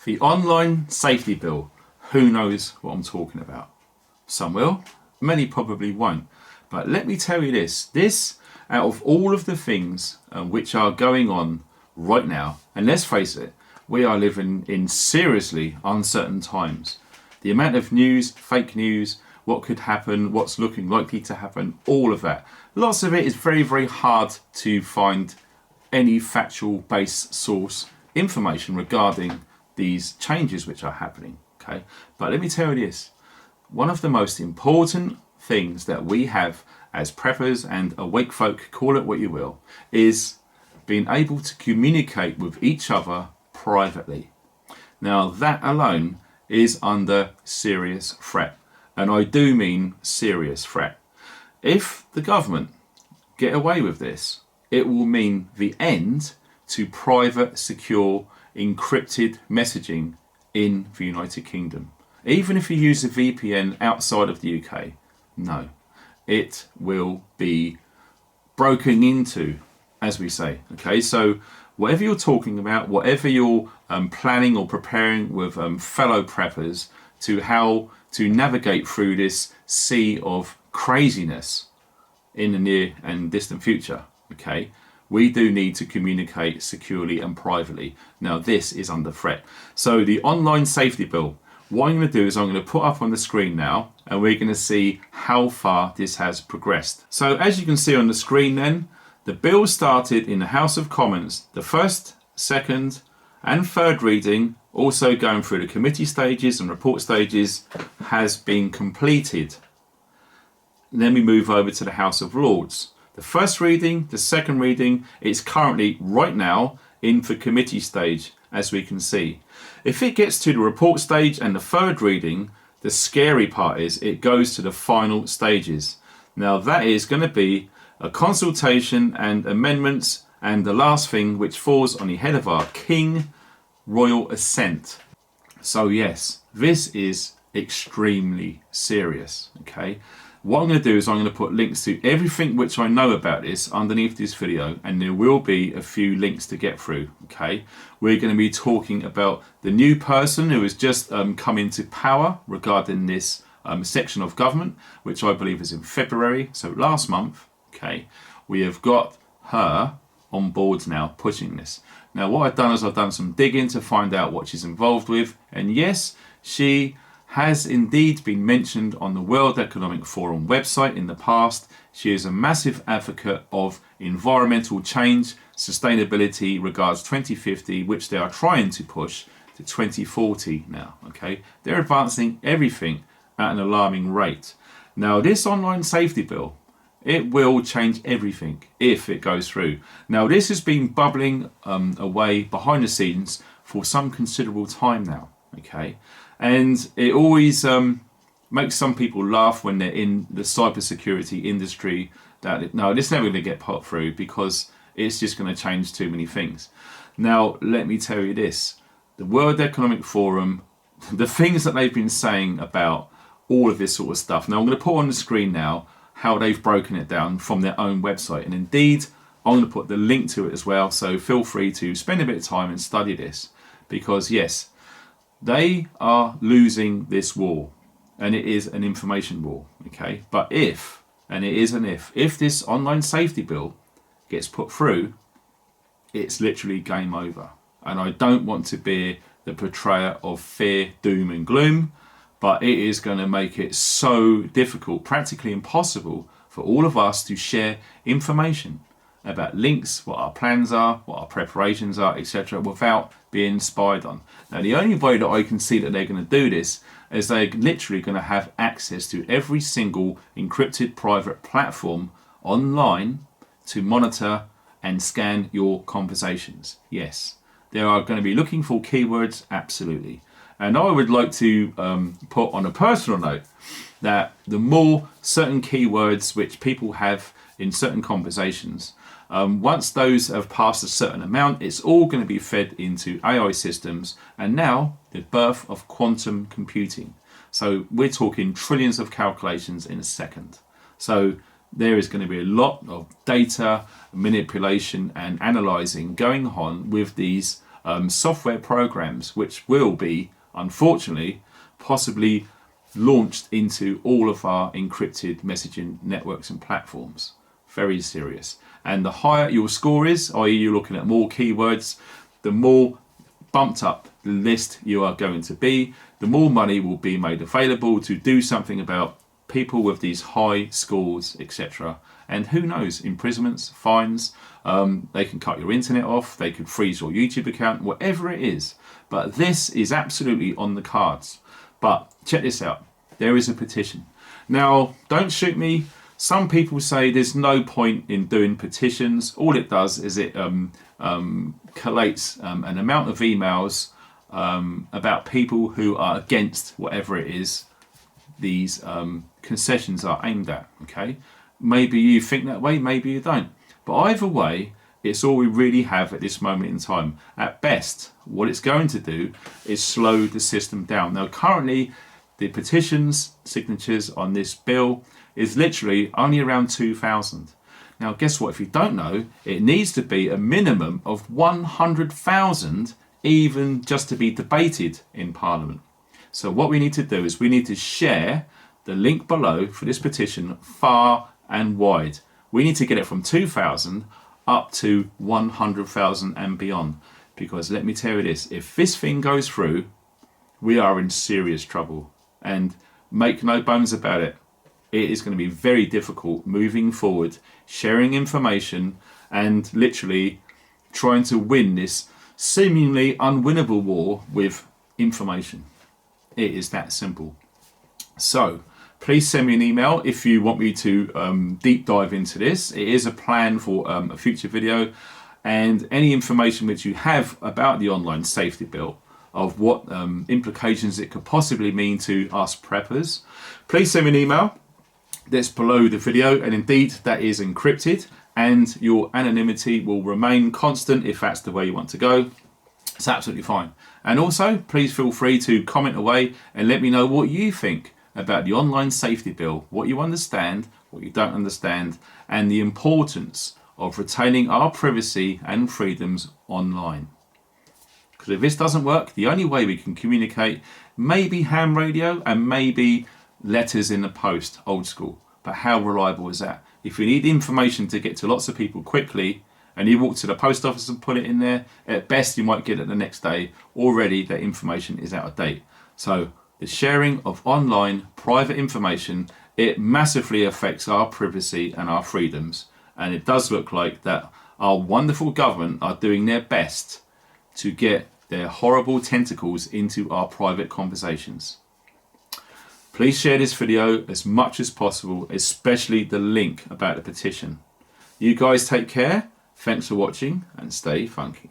The online safety bill. Who knows what I'm talking about? Some will, many probably won't. But let me tell you this, out of all of the things which are going on right now, and let's face it, we are living in seriously uncertain times. The amount of news, fake news, what could happen, what's looking likely to happen, all of that. Lots of it is very, very hard to find any factual base source information regarding these changes which are happening. Okay, but let me tell you this, one of the most important things that we have as preppers and awake folk, call it what you will, is being able to communicate with each other privately. Now that alone is under serious threat, and I do mean serious threat. If the government get away with this, it will mean the end to private, secure, encrypted messaging in the United Kingdom. Even if you use a VPN outside of the UK, no, it will be broken into, as we say. Okay, so whatever you're talking about, whatever you're planning or preparing with fellow preppers to how to navigate through this sea of craziness in the near and distant future, okay, we do need to communicate securely and privately. Now this is under threat. So the online safety bill, what I'm going to do is I'm going to put up on the screen now, and we're going to see how far this has progressed. So as you can see on the screen then, the bill started in the House of Commons. The first, second and third reading, also going through the committee stages and report stages, has been completed. Then we move over to the House of Lords. The first reading, the second reading, it's currently right now in the committee stage, as we can see. If it gets to the report stage and the third reading, the scary part is it goes to the final stages. Now that is going to be a consultation and amendments, and the last thing which falls on the head of our King, royal assent. So yes, this is extremely serious. Okay, what I'm going to do is I'm going to put links to everything which I know about this underneath this video, and there will be a few links to get through. Okay, we're going to be talking about the new person who has just come into power regarding this section of government, which I believe is in February, so last month. Okay, we have got her on board now pushing this. Now what I've done is I've done some digging to find out what she's involved with, and yes, she has indeed been mentioned on the World Economic Forum website in the past. She is a massive advocate of environmental change, sustainability regards 2050, which they are trying to push to 2040 now. Okay, they're advancing everything at an alarming rate. Now this online safety bill, it will change everything if it goes through. Now this has been bubbling away behind the scenes for some considerable time now. Okay, and it always makes some people laugh when they're in the cybersecurity industry that no, this is never going to get put through because it's just going to change too many things. Now let me tell you this, the World Economic Forum, the things that they've been saying about all of this sort of stuff. Now I'm going to put on the screen now how they've broken it down from their own website, and indeed I'm going to put the link to it as well, so feel free to spend a bit of time and study this, because yes, they are losing this war, and it is an information war. Okay, but if, and it is an if this online safety bill gets put through, it's literally game over. And I don't want to be the portrayer of fear, doom and gloom, but it is going to make it so difficult, practically impossible, for all of us to share information about links, what our plans are, what our preparations are, etc., without being spied on. Now the only way that I can see that they're going to do this is they're literally going to have access to every single encrypted private platform online to monitor and scan your conversations. Yes, they are going to be looking for keywords, absolutely. And I would like to put on a personal note that the more certain keywords which people have in certain conversations, once those have passed a certain amount, it's all going to be fed into AI systems, and now the birth of quantum computing. So we're talking trillions of calculations in a second. So there is going to be a lot of data manipulation and analyzing going on with these software programs which will be, unfortunately, possibly launched into all of our encrypted messaging networks and platforms. Very serious. And the higher your score is, i.e. you're looking at more keywords, the more bumped up the list you are going to be, the more money will be made available to do something about people with these high scores, etc. And who knows, imprisonments, fines, they can cut your internet off, they can freeze your YouTube account, whatever it is. But this is absolutely on the cards. But check this out, there is a petition. Now, don't shoot me. Some people say there's no point in doing petitions. All it does is it collates an amount of emails about people who are against whatever it is these concessions are aimed at. Okay, maybe you think that way, maybe you don't. But either way, it's all we really have at this moment in time. At best, what it's going to do is slow the system down. Now, currently, the petitions, signatures on this bill is literally only around 2,000. Now, guess what? If you don't know, it needs to be a minimum of 100,000 even just to be debated in Parliament. So what we need to do is we need to share the link below for this petition far and wide. We need to get it from 2,000 up to 100,000 and beyond. Because let me tell you this, if this thing goes through, we are in serious trouble. And make no bones about it, it is going to be very difficult moving forward, sharing information and literally trying to win this seemingly unwinnable war with information. It is that simple. So please send me an email if you want me to deep dive into this. It is a plan for a future video, and any information which you have about the online safety bill, of what implications it could possibly mean to us preppers, please send me an email that's below the video, and indeed that is encrypted and your anonymity will remain constant if that's the way you want to go. It's absolutely fine. And also please feel free to comment away and let me know what you think about the online safety bill, what you understand, what you don't understand, and the importance of retaining our privacy and freedoms online. Because if this doesn't work, the only way we can communicate may be ham radio and maybe letters in the post, old school. But how reliable is that? If you need information to get to lots of people quickly and you walk to the post office and put it in there, at best you might get it the next day. Already that information is out of date. So the sharing of online private information, it massively affects our privacy and our freedoms. And it does look like that our wonderful government are doing their best to get their horrible tentacles into our private conversations. Please share this video as much as possible, especially the link about the petition. You guys take care, thanks for watching and stay funky.